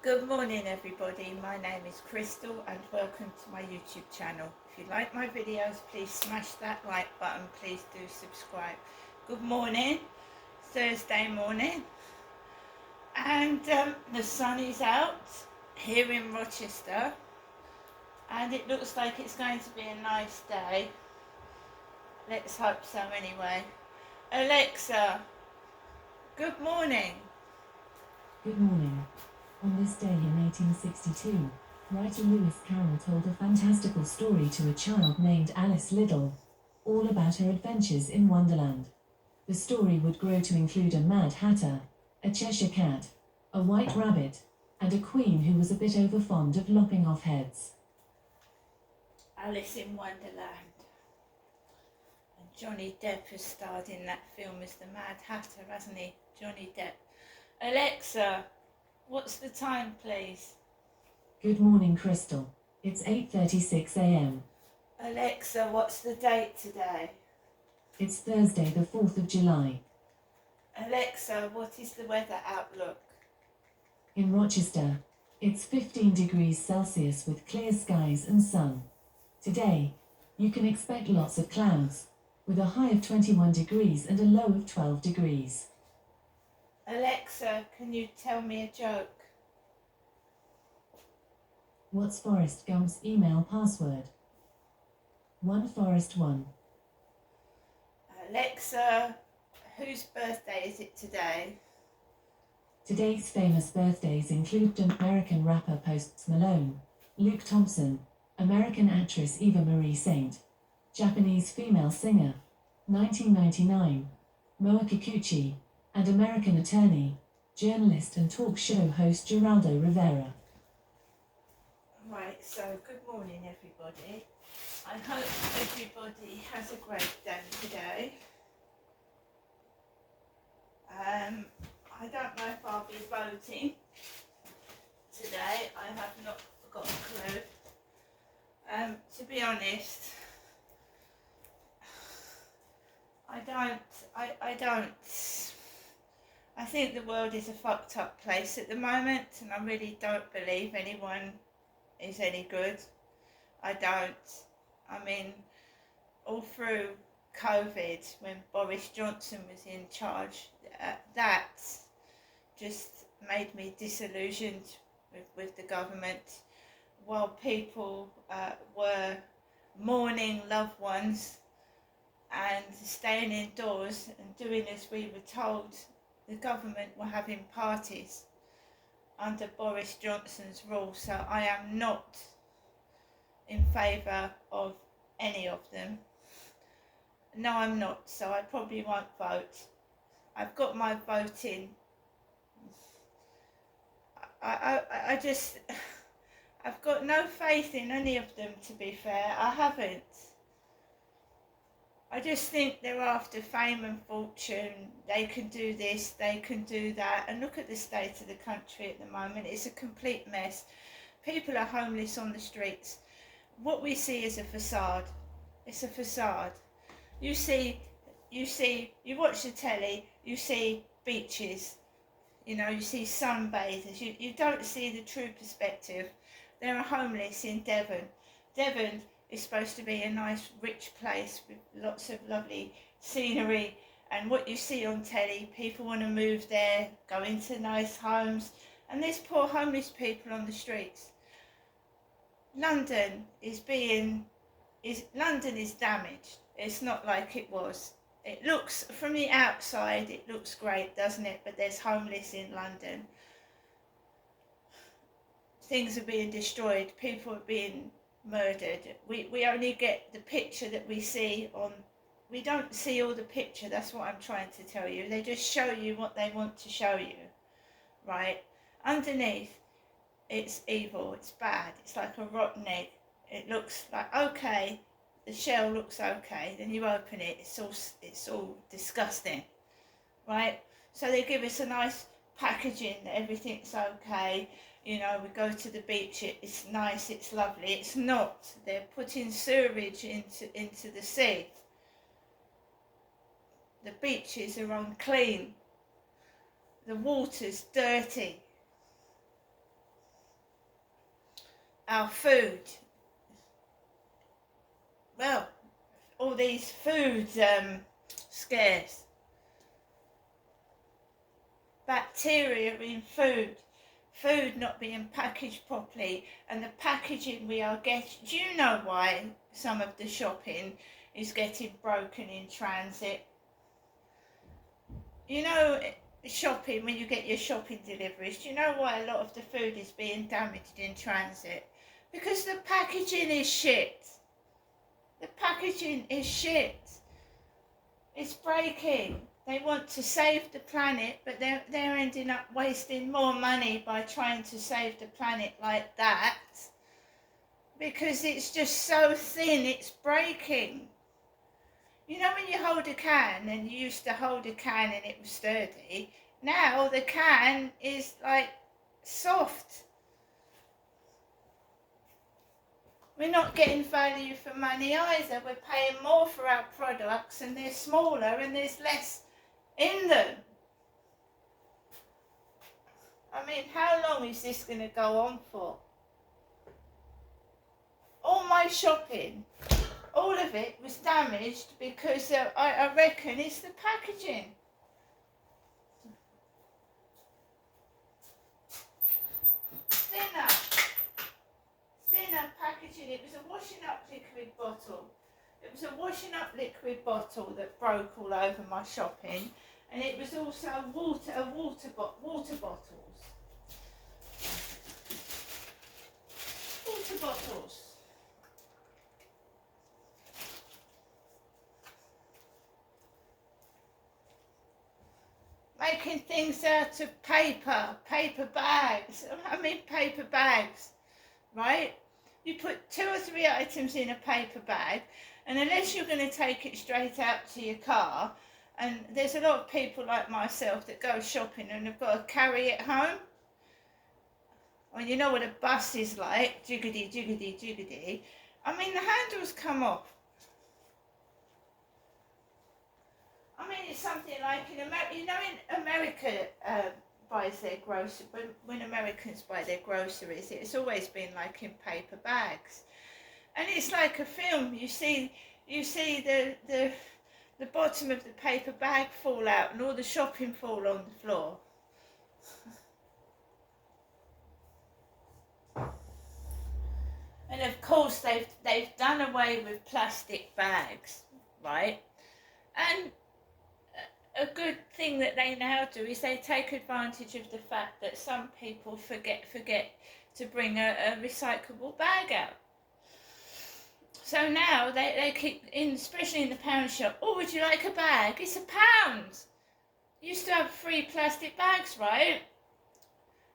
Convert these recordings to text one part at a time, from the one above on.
Good morning everybody, my name is Crystal and welcome to my YouTube channel. If you like my videos, please smash that like button, please do subscribe. Good morning, Thursday morning, and the sun is out here in Rochester and it looks like it's going to be a nice day. Let's hope so anyway. Alexa, good morning. Good morning. On this day in 1862, writer Lewis Carroll told a fantastical story to a child named Alice Liddell, all about her adventures in Wonderland. The story would grow to include a Mad Hatter, a Cheshire Cat, a White Rabbit, and a queen who was a bit overfond of lopping off heads. Alice in Wonderland. And Johnny Depp has starred in that film as the Mad Hatter, hasn't he? Johnny Depp. Alexa, what's the time, please? Good morning, Crystal. It's 8:36 a.m. Alexa, what's the date today? It's Thursday, the 4th of July. Alexa, what is the weather outlook? In Rochester, it's 15 degrees Celsius with clear skies and sun. Today, you can expect lots of clouds, with a high of 21 degrees and a low of 12 degrees. Alexa, can you tell me a joke? What's Forrest Gump's email password? 1Forrest1. Alexa, whose birthday is it today? Today's famous birthdays include American rapper Post Malone, Luke Thompson, American actress Eva Marie Saint, Japanese female singer, 1999, Moa Kikuchi, and American attorney, journalist and talk show host Geraldo Rivera. Right, so good morning everybody. I hope everybody has a great day today. I don't know if I'll be voting today. I have not got a clue. To be honest, I think the world is a fucked up place at the moment and I really don't believe anyone is any good. I mean, all through COVID, when Boris Johnson was in charge, that just made me disillusioned with the government. While people were mourning loved ones and staying indoors and doing as we were told, the government were having parties under Boris Johnson's rule. So I am not in favour of any of them. No, I'm not, so I probably won't vote. I've got my voting. I've got no faith in any of them, to be fair. I haven't. I just think they're after fame and fortune. They can do this, they can do that. And look at the state of the country at the moment. It's a complete mess. People are homeless on the streets. What we see is a facade. It's a facade. You watch the telly, you see beaches, you see sunbathers. You don't see the true perspective. There are homeless in Devon. Devon is supposed to be a nice rich place with lots of lovely scenery, and what you see on telly, people want to move there, go into nice homes, and there's poor homeless people on the streets. London is damaged. It's not like it was. It looks, from the outside, it looks great, doesn't it? But there's homeless in London. Things are being destroyed. People are being murdered. We only get the picture that we see on. We don't see all the picture. That's what I'm trying to tell you. They just show you what they want to show you, right? Underneath, it's evil. It's bad. It's like a rotten egg. It looks like okay. The shell looks okay, then you open it, it's all disgusting, right? So they give us a nice packaging that everything's okay. We go to the beach, it's nice, it's lovely. It's not. They're putting sewage into the sea. The beaches are unclean. The water's dirty. our food. Well, all these food scares. Bacteria in food not being packaged properly, and the packaging we are getting. Do you know why some of the shopping is getting broken in transit? You know, shopping, when you get your shopping deliveries, do you know why a lot of the food is being damaged in transit? Because the packaging is shit. The packaging is shit. It's breaking. They want to save the planet, but they're ending up wasting more money by trying to save the planet like that, because it's just so thin, it's breaking. You know, when you hold a can, and you used to hold a can and it was sturdy, now the can is like soft. We're not getting value for money either. We're paying more for our products, and they're smaller and there's less in them. I mean, how long is this going to go on for? All my shopping, all of it was damaged because I reckon it's the packaging. Thinner packaging. It was a washing up liquid bottle. It was a washing up liquid bottle that broke all over my shopping, and it was also water bottles. Water bottles. Making things out of paper bags. I mean, paper bags, right? You put 2 or 3 items in a paper bag, and unless you're going to take it straight out to your car, and there's a lot of people like myself that go shopping and have got to carry it home. Well, you know what a bus is like, jiggity, jiggity, jiggity. I mean, the handles come off. I mean, it's something like in America, you know, in America buys their groceries, when Americans buy their groceries, it's always been like in paper bags. And it's like a film. You see the bottom of the paper bag fall out and all the shopping fall on the floor. And of course they've done away with plastic bags, right? And a good thing that they now do is they take advantage of the fact that some people forget to bring a recyclable bag out. So now they keep, especially in the pound shop, oh, would you like a bag? It's £1. Used to have free plastic bags, right?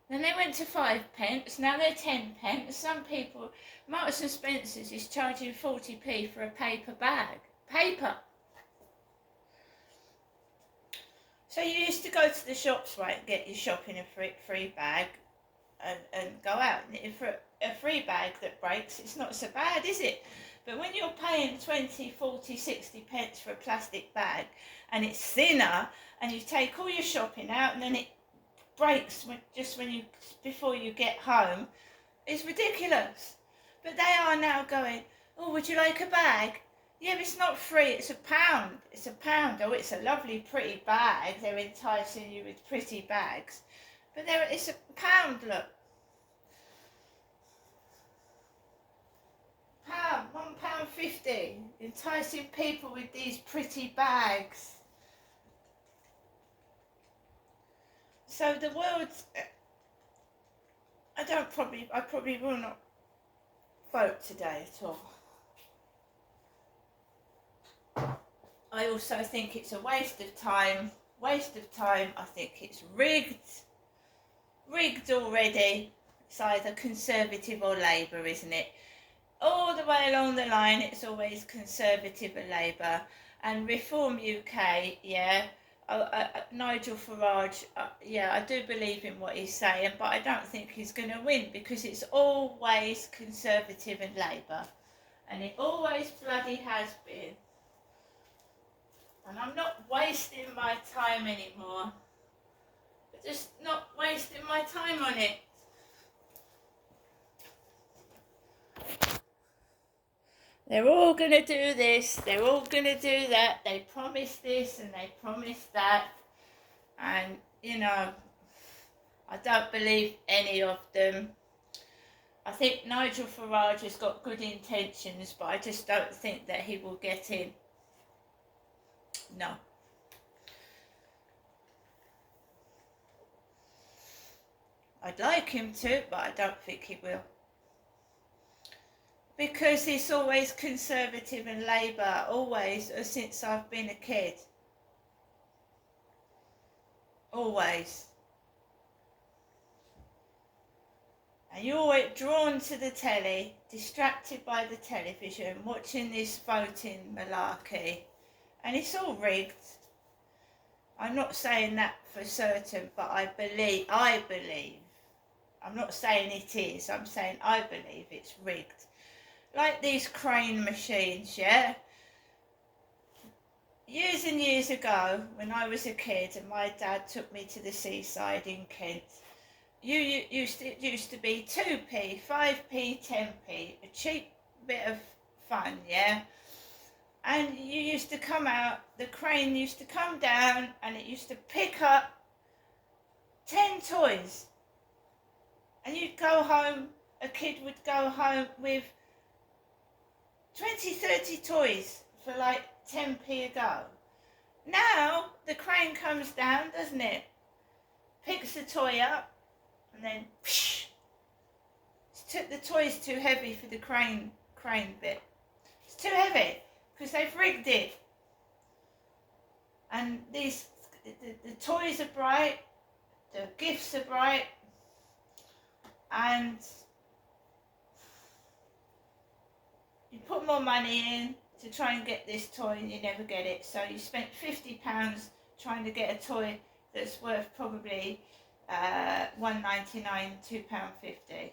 Then they went to 5p, now they're 10p. Some people, Marks and Spencer's is charging 40p for a paper bag. Paper. So you used to go to the shops, right, and get your shopping a free bag and go out. And for a free bag that breaks, it's not so bad, is it? But when you're paying 20, 40, 60p for a plastic bag, and it's thinner, and you take all your shopping out, and then it breaks before you get home, it's ridiculous. But they are now going, oh, would you like a bag? Yeah, but it's not free, it's £1. It's £1. Oh, it's a lovely, pretty bag. They're enticing you with pretty bags. But it's £1, look. £1.50. Enticing people with these pretty bags. So the world's... I probably will not vote today at all. I also think it's a waste of time. I think it's rigged already. It's either Conservative or Labour, isn't it? All the way along the line, it's always Conservative or Labour. And Reform UK, yeah. Nigel Farage, yeah, I do believe in what he's saying, but I don't think he's going to win, because it's always Conservative and Labour. And it always bloody has been. And I'm not wasting my time anymore. I'm just not wasting my time on it. They're all going to do this, they're all going to do that, they promise this and they promise that. And, you know, I don't believe any of them. I think Nigel Farage has got good intentions, but I just don't think that he will get in. No. I'd like him to, but I don't think he will. Because he's always Conservative and Labour, always, since I've been a kid. Always. And you're always drawn to the telly, distracted by the television, watching this voting malarkey. And it's all rigged. I'm not saying that for certain, but I believe. I'm not saying it is, I'm saying I believe it's rigged. Like these crane machines, yeah? Years and years ago, when I was a kid and my dad took me to the seaside in Kent, it used to be 2p, 5p, 10p, a cheap bit of fun, yeah? And you used to come out, the crane used to come down and it used to pick up 10 toys. And you'd go home, a kid would go home with 20, 30 toys for like 10p a go. Now, the crane comes down, doesn't it? Picks the toy up, and then, psh, the toy's too heavy for the crane bit. It's too heavy, because they've rigged it. And the toys are bright, the gifts are bright, and you put more money in to try and get this toy and you never get it. So you spent £50 trying to get a toy that's worth probably £1.99, £2.50.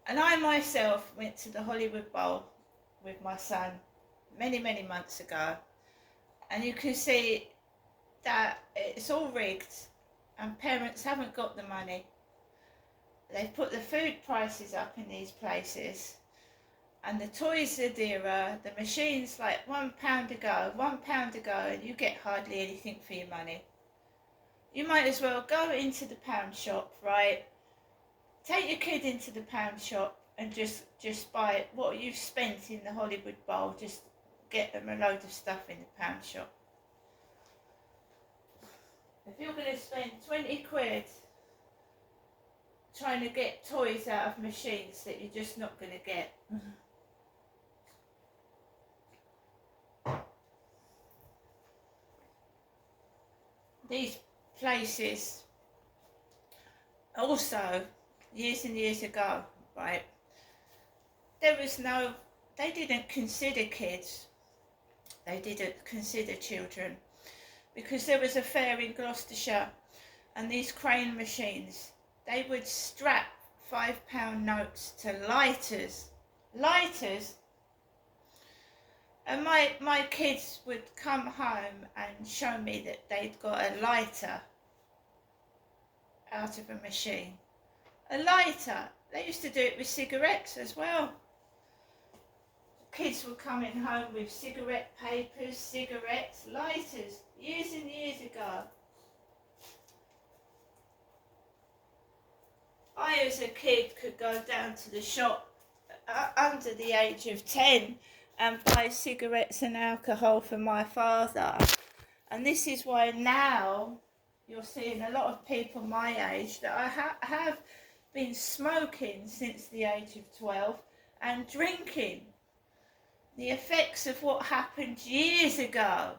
And I myself went to the Hollywood Bowl with my son many, many months ago. And you can see that it's all rigged and parents haven't got the money. They've put the food prices up in these places and the toys are dearer, the machines like £1 a go, and you get hardly anything for your money. You might as well go into the pound shop, right? Take your kid into the pound shop and just buy what you've spent in the Hollywood Bowl, just get them a load of stuff in the pound shop. If you're going to spend 20 quid trying to get toys out of machines that you're just not going to get. These places, also, years and years ago, right, they didn't consider kids, they didn't consider children, because there was a fair in Gloucestershire, and these crane machines, they would strap £5 notes to lighters, and my kids would come home and show me that they'd got a lighter out of a machine. A lighter. They used to do it with cigarettes as well. Kids were coming home with cigarette papers, cigarettes, lighters, years and years ago. I, as a kid, could go down to the shop under the age of 10 and buy cigarettes and alcohol for my father. And this is why now you're seeing a lot of people my age that I have been smoking since the age of 12 and drinking. The effects of what happened years ago.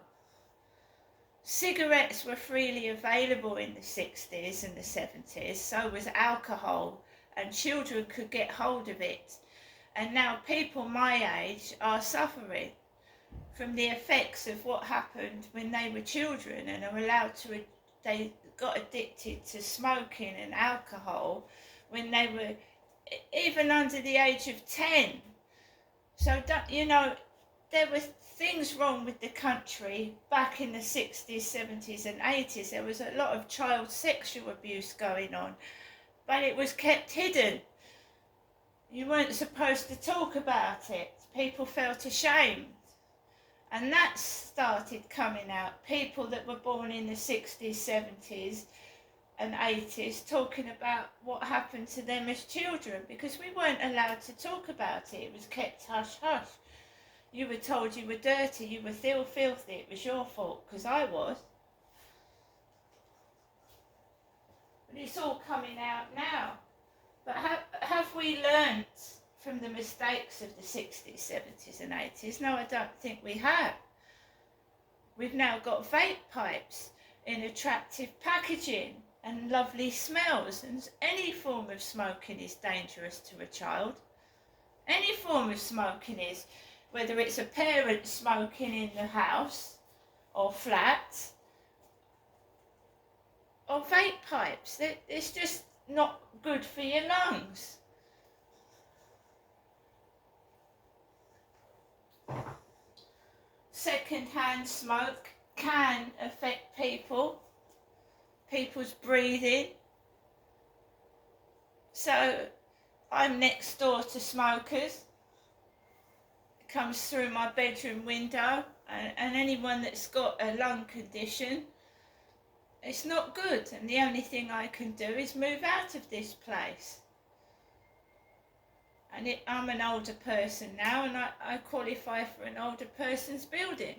Cigarettes were freely available in the 60s and the 70s, so was alcohol, and children could get hold of it. And now people my age are suffering from the effects of what happened when they were children and they got addicted to smoking and alcohol when they were even under the age of 10. So, there were things wrong with the country back in the 60s, 70s and 80s. There was a lot of child sexual abuse going on, but it was kept hidden You weren't supposed to talk about it. People felt ashamed. And that started coming out. People that were born in the 60s, 70s and 80s talking about what happened to them as children, because we weren't allowed to talk about it. It was kept hush hush. You were told you were dirty, you were filthy, it was your fault, because I was. But it's all coming out now. But have we learnt from the mistakes of the 60s, 70s and 80s? No, I don't think we have. We've now got vape pipes in attractive packaging and lovely smells, and any form of smoking is dangerous to a child. Any form of smoking is, whether it's a parent smoking in the house or flat, or vape pipes. It's just not good for your lungs. Second-hand smoke can affect people's breathing. So I'm next door to smokers. It comes through my bedroom window, and anyone that's got a lung condition, it's not good, and the only thing I can do is move out of this place. And I'm an older person now, and I qualify for an older person's building.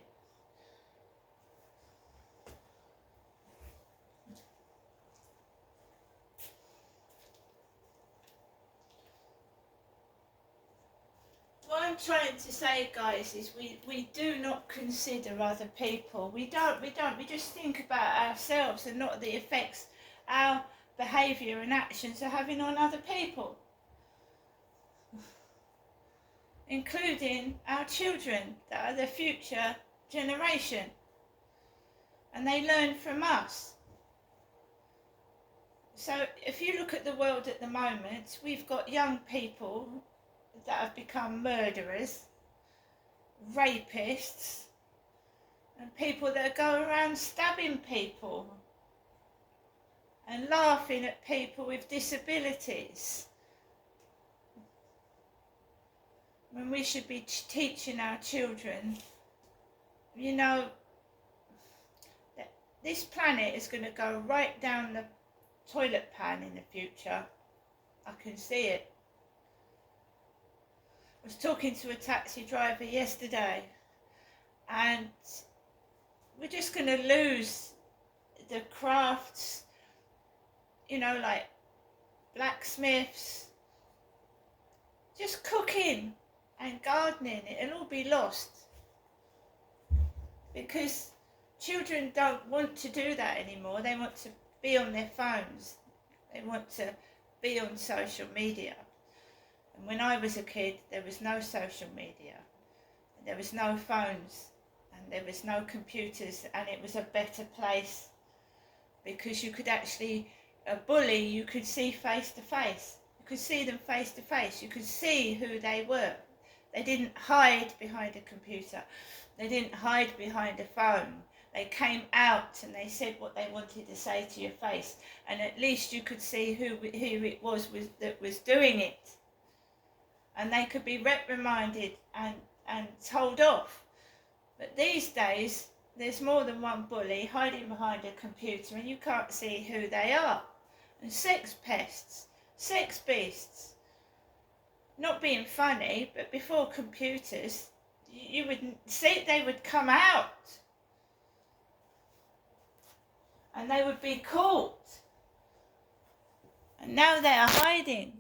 What I'm trying to say, guys, is we do not consider other people. We don't. We just think about ourselves and not the effects our behaviour and actions are having on other people, including our children, that are the future generation, and they learn from us. So if you look at the world at the moment, we've got young people that have become murderers, rapists, and people that go around stabbing people and laughing at people with disabilities, when we should be teaching our children, you know, that this planet is going to go right down the toilet pan in the future. I can see it. I was talking to a taxi driver yesterday, and we're just going to lose the crafts, you know, like blacksmiths, just cooking and gardening. It'll all be lost because children don't want to do that anymore. They want to be on their phones. They want to be on social media. And when I was a kid, there was no social media, there was no phones, and there was no computers, and it was a better place because you could actually, a bully, you could see face to face. You could see them face to face. You could see who they were. They didn't hide behind a computer. They didn't hide behind a phone. They came out and they said what they wanted to say to your face, and at least you could see who it was that was doing it. And they could be reprimanded and told off. But these days, there's more than one bully hiding behind a computer, and you can't see who they are. And sex pests, sex beasts. Not being funny, but before computers, you would see they would come out. And they would be caught. And now they are hiding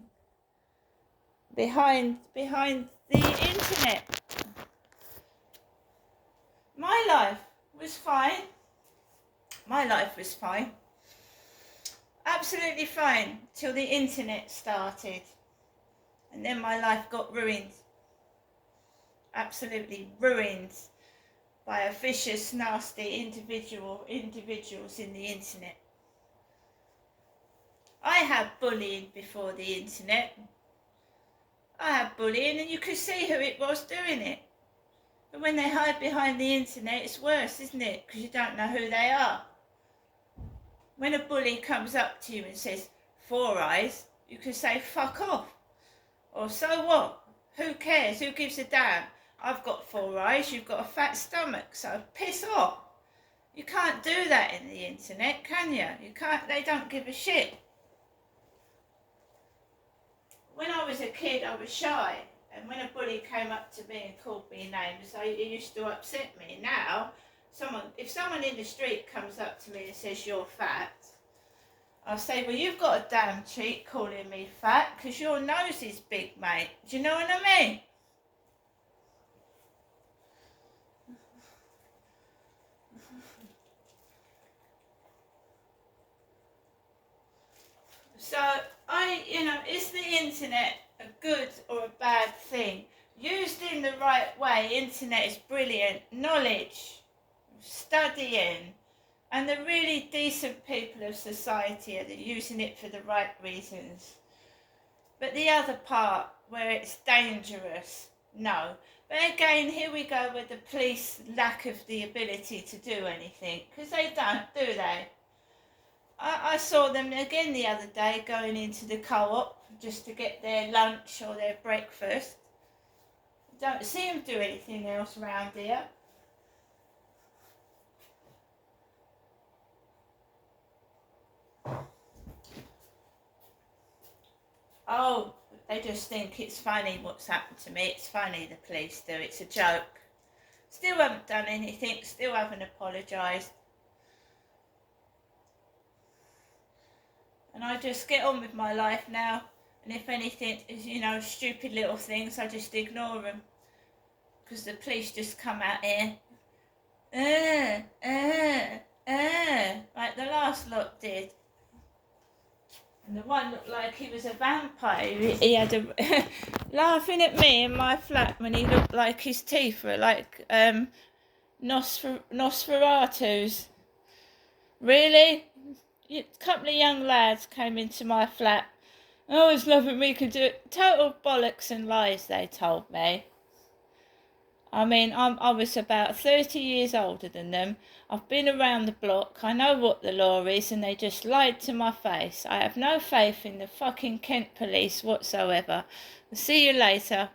behind the internet. My life was fine. My life was fine. Absolutely fine till the internet started. And then my life got ruined. Absolutely ruined by a vicious, nasty individuals in the internet. I had bullying before the internet. I had bullying, and you could see who it was doing it. But when they hide behind the internet, it's worse, isn't it? Because you don't know who they are. When a bully comes up to you and says, "Four eyes," you could say, "Fuck off." Or so what? Who cares? Who gives a damn? I've got 4 eyes, you've got a fat stomach, so piss off. You can't do that in the internet, can you? You can't, they don't give a shit. When I was a kid, I was shy, and when a bully came up to me and called me names, it used to upset me. Now, if someone in the street comes up to me and says you're fat, I'll say, well, you've got a damn cheek calling me fat, because your nose is big, mate. Do you know what I mean? So, is the internet a good or a bad thing? Used in the right way, internet is brilliant. Knowledge, studying, and the really decent people of society are using it for the right reasons. But the other part, where it's dangerous, no. But again, here we go with the police lack of the ability to do anything, because they don't, do they? I saw them again the other day going into the co-op just to get their lunch or their breakfast. Don't see them do anything else around here. Oh, they just think it's funny what's happened to me. It's funny, the police do. It's a joke. Still haven't done anything. Still haven't apologised. And I just get on with my life now. And if anything is, stupid little things, I just ignore them. Because the police just come out here. Like the last lot did. And the one looked like he was a vampire. He had laughing at me in my flat when he looked like his teeth were like Nosferatu's. Really? A couple of young lads came into my flat. Oh, there's nothing we can do. Total bollocks and lies, they told me. I mean, I was about 30 years older than them. I've been around the block. I know what the law is, and they just lied to my face. I have no faith in the fucking Kent police whatsoever. I'll see you later.